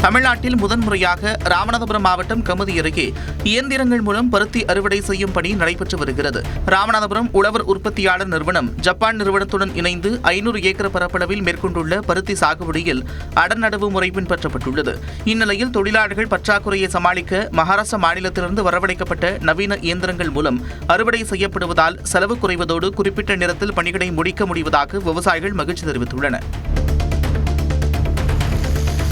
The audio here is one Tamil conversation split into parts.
தமிழ்நாட்டில் முதன்முறையாக ராமநாதபுரம் மாவட்டம் கமுதி அருகே இயந்திரங்கள் மூலம் பருத்தி அறுவடை செய்யும் பணி நடைபெற்று வருகிறது. ராமநாதபுரம் உழவர் உற்பத்தியாளர் நிறுவனம் ஜப்பான் நிறுவனத்துடன் இணைந்து 500 ஏக்கர் பரப்பளவில் மேற்கொண்டுள்ள பருத்தி சாகுபடியில் அடர்நடவு முறை பின்பற்றப்பட்டுள்ளது. இந்நிலையில் தொழிலாளர்கள் பற்றாக்குறையை சமாளிக்க மகாராஷ்டிரா மாநிலத்திலிருந்து வரவழைக்கப்பட்ட நவீன இயந்திரங்கள் மூலம் அறுவடை செய்யப்படுவதால் செலவு குறைவதோடு குறிப்பிட்ட நேரத்தில் பணிகளை முடிக்க முடிவதாக விவசாயிகள் மகிழ்ச்சி தெரிவித்துள்ளனர்.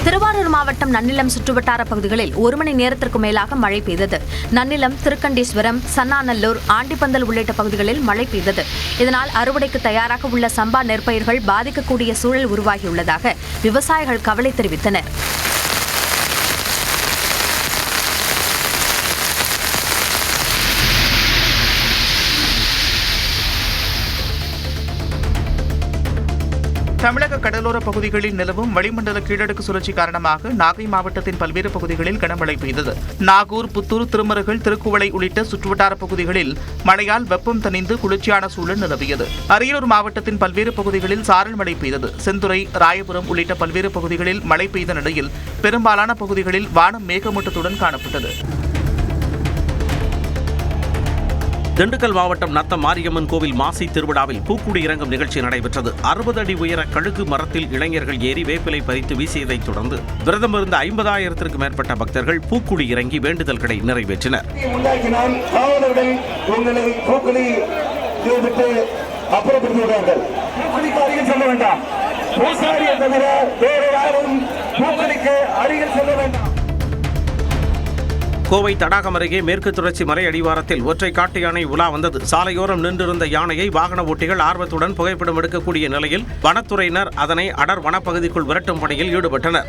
திருவாரூர் மாவட்டம் நன்னிலம் சுற்றுவட்டார பகுதிகளில் 1 மணி நேரத்திற்கு மேலாக மழை பெய்தது. நன்னிலம், திருக்கண்டீஸ்வரம், சன்னாநல்லூர், ஆண்டிப்பந்தல் உள்ளிட்ட பகுதிகளில் மழை பெய்தது. இதனால் அறுவடைக்கு தயாராக உள்ள சம்பா நெற்பயிர்கள் பாதிக்கக்கூடிய சூழல் உருவாகியுள்ளதாக விவசாயிகள் கவலை தெரிவித்தனர். தமிழக கடலோர பகுதிகளில் நிலவும் வளிமண்டல கீழடுக்கு சுழற்சி காரணமாக நாகை மாவட்டத்தின் பல்வேறு பகுதிகளில் கனமழை பெய்தது. நாகூர், புத்தூர், திருமருகல், திருக்குவளை உள்ளிட்ட சுற்றுவட்டார பகுதிகளில் மழையால் வெப்பம் தணிந்து குளிர்ச்சியான சூழல் நிலவியது. அரியலூர் மாவட்டத்தின் பல்வேறு பகுதிகளில் சாரல் மழை பெய்தது. செந்துறை, ராயபுரம் உள்ளிட்ட பல்வேறு பகுதிகளில் மழை பெய்த நிலையில் பெரும்பாலான பகுதிகளில் வானம் மேகமூட்டத்துடன் காணப்பட்டது. திண்டுக்கல் மாவட்டம் நத்தம் மாரியம்மன் கோவில் மாசி திருவிழாவில் பூக்குடி இறங்கும் நிகழ்ச்சி நடைபெற்றது. 60 அடி உயர கழுகு மரத்தில் இளைஞர்கள் ஏறி வேப்பிலை பறித்து வீசியதைத் தொடர்ந்து விரதமிருந்த 50,000த்திற்கும் மேற்பட்ட பக்தர்கள் பூக்குடி இறங்கி வேண்டுதல்களை நிறைவேற்றினர். கோவை தடாகம் அருகே மேற்கு தொடர்ச்சி மலை அடிவாரத்தில் ஒற்றை காட்டு யானை உலா வந்தது. சாலையோரம் நின்றிருந்த யானையை வாகன ஓட்டிகள் ஆர்வத்துடன் புகைப்படம் எடுக்கக்கூடிய நிலையில் வனத்துறையினர் அதனை அடர் வனப்பகுதிக்குள் விரட்டும் பணியில் ஈடுபட்டனர்.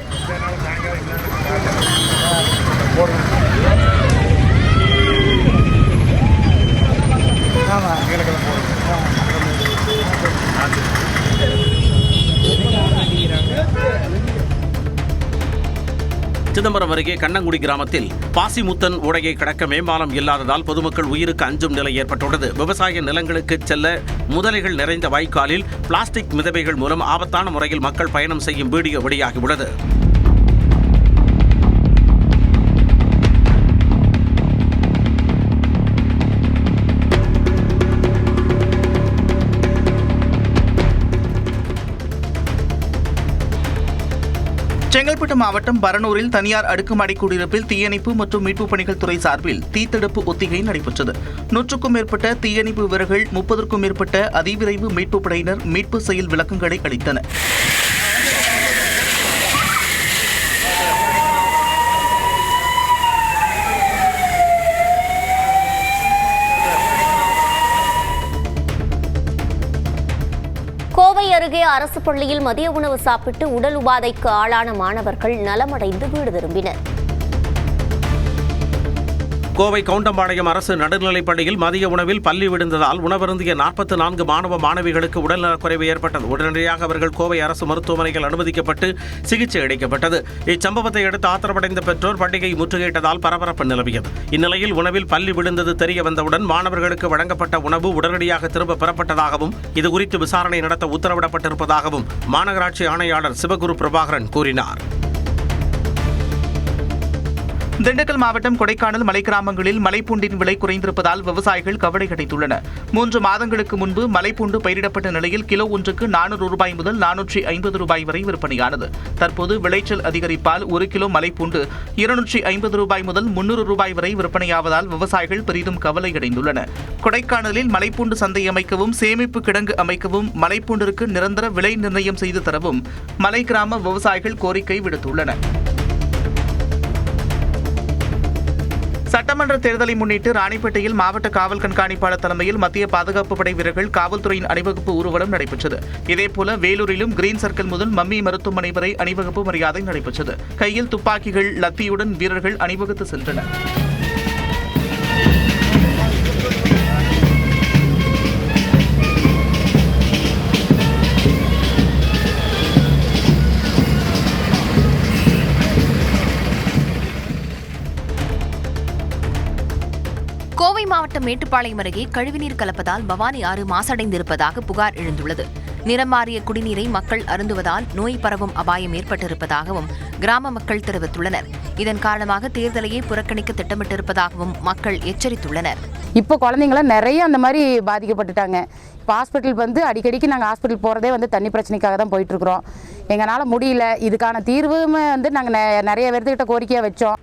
சிதம்பரம் அருகே கண்ணங்குடி கிராமத்தில் பாசிமுத்தன் ஓடையை கடக்க மேம்பாலம் இல்லாததால் பொதுமக்கள் உயிருக்கு அஞ்சும் நிலை ஏற்பட்டுள்ளது. விவசாய நிலங்களுக்கு செல்ல முதலைகள் நிறைந்த வாய்க்காலில் பிளாஸ்டிக் மிதவைகள் மூலம் ஆபத்தான முறையில் மக்கள் பயணம் செய்யும் வீடியோ வெளியாகியுள்ளது. செங்கல்பட்டு மாவட்டம் பரனூரில் தனியார் அடுக்குமாடி குடியிருப்பில் தீயணைப்பு மற்றும் மீட்புப் பணிகள் துறை சார்பில் தீத்தடுப்பு ஒத்திகை நடைபெற்றது. 100க்கும் மேற்பட்ட தீயணைப்பு வீரர்கள், 30க்கும் மேற்பட்ட அதிவிரைவு மீட்புப் படையினர் மீட்பு செயல் விளக்கங்களை அளித்தனர். கோவை அருகே அரசு பள்ளியில் மதிய உணவு சாப்பிட்டு உடல் உபாதைக்கு ஆளான மாணவர்கள் நலமடைந்து வீடு திரும்பினர். கோவை கவுண்டம்பாளையம் அரசு நடுநிலைப் பள்ளியில் மதிய உணவில் பள்ளி விழுந்ததால் உணவருந்திய 44 மாணவ மாணவிகளுக்கு உடல்நலக்குறைவு ஏற்பட்டது. உடனடியாக அவர்கள் கோவை அரசு மருத்துவமனையில் அனுமதிக்கப்பட்டு சிகிச்சை அளிக்கப்பட்டது. இச்சம்பவத்தை அடுத்து ஆத்திரமடைந்த பெற்றோர் பள்ளியை முற்றுகையிட்டதால் பரபரப்பு நிலவியது. இந்நிலையில் உணவில் பள்ளி விழுந்தது தெரிய வந்தவுடன் மாணவர்களுக்கு வழங்கப்பட்ட உணவு உடனடியாக திரும்ப பெறப்பட்டதாகவும் இதுகுறித்து விசாரணை நடத்த உத்தரவிடப்பட்டிருப்பதாகவும் மாநகராட்சி ஆணையாளர் சிவகுரு பிரபாகரன் கூறினார். திண்டுக்கல் மாவட்டம் கொடைக்கானல் மலை கிராமங்களில் மலைப்பூண்டின் விலை குறைந்திருப்பதால் விவசாயிகள் கவலை அடைந்துள்ளனர். 3 மாதங்களுக்கு முன்பு மலைப்பூண்டு பயிரிடப்பட்ட நிலையில் கிலோ ஒன்றுக்கு 400 ரூபாய் முதல் 450 ரூபாய் வரை விற்பனையானது. தற்போது விளைச்சல் அதிகரிப்பால் 1 கிலோ மலைப்பூண்டு 250 ரூபாய் முதல் 300 ரூபாய் வரை விற்பனையாவதால் விவசாயிகள் பெரிதும் கவலை அடைந்துள்ளனர். கொடைக்கானலில் மலைப்பூண்டு சந்தை அமைக்கவும், சேமிப்பு கிடங்கு அமைக்கவும், மலைப்பூண்டிற்கு நிரந்தர விலை நிர்ணயம் செய்து தரவும் மலை கிராம விவசாயிகள் கோரிக்கை விடுத்துள்ளனர். சட்டமன்ற தேர்தலை முன்னிட்டு ராணிப்பேட்டையில் மாவட்ட காவல் கண்காணிப்பாளர் தலைமையில் மத்திய பாதுகாப்பு படை வீரர்கள் காவல்துறையின் அணிவகுப்பு ஊர்வலம் நடைபெற்றது. இதேபோல வேலூரிலும் கிரீன் சர்க்கிள் முதல் மம்மி மருத்துவமனை வரை அணிவகுப்பு மரியாதை நடைபெற்றது. கையில் துப்பாக்கிகள், லத்தியுடன் வீரர்கள் அணிவகுத்து சென்றனர். கோவை மாவட்டம் மேட்டுப்பாளையம் அருகே கழிவுநீர் கலப்பதால் பவானி ஆறு மாசடைந்திருப்பதாக புகார் எழுந்துள்ளது. நிறமாறிய குடிநீரை மக்கள் அருந்துவதால் நோய் பரவும் அபாயம் ஏற்பட்டிருப்பதாகவும் கிராம மக்கள் தெரிவித்துள்ளனர். இதன் காரணமாக தேர்தலையே புறக்கணிக்க திட்டமிட்டிருப்பதாகவும் மக்கள் எச்சரித்துள்ளனர். இப்போ குழந்தைங்களாம் நிறைய அந்த மாதிரி பாதிக்கப்பட்டுட்டாங்க. இப்போ ஹாஸ்பிட்டல் வந்து அடிக்கடிக்கு நாங்கள் ஹாஸ்பிட்டல் போகிறதே வந்து தண்ணி பிரச்சனைக்காக தான் போயிட்டுருக்குறோம். எங்களால் முடியல. இதுக்கான தீர்வுமே வந்து நாங்கள் நிறைய பேர்த்துக்கிட்ட கோரிக்கையாக வச்சோம்.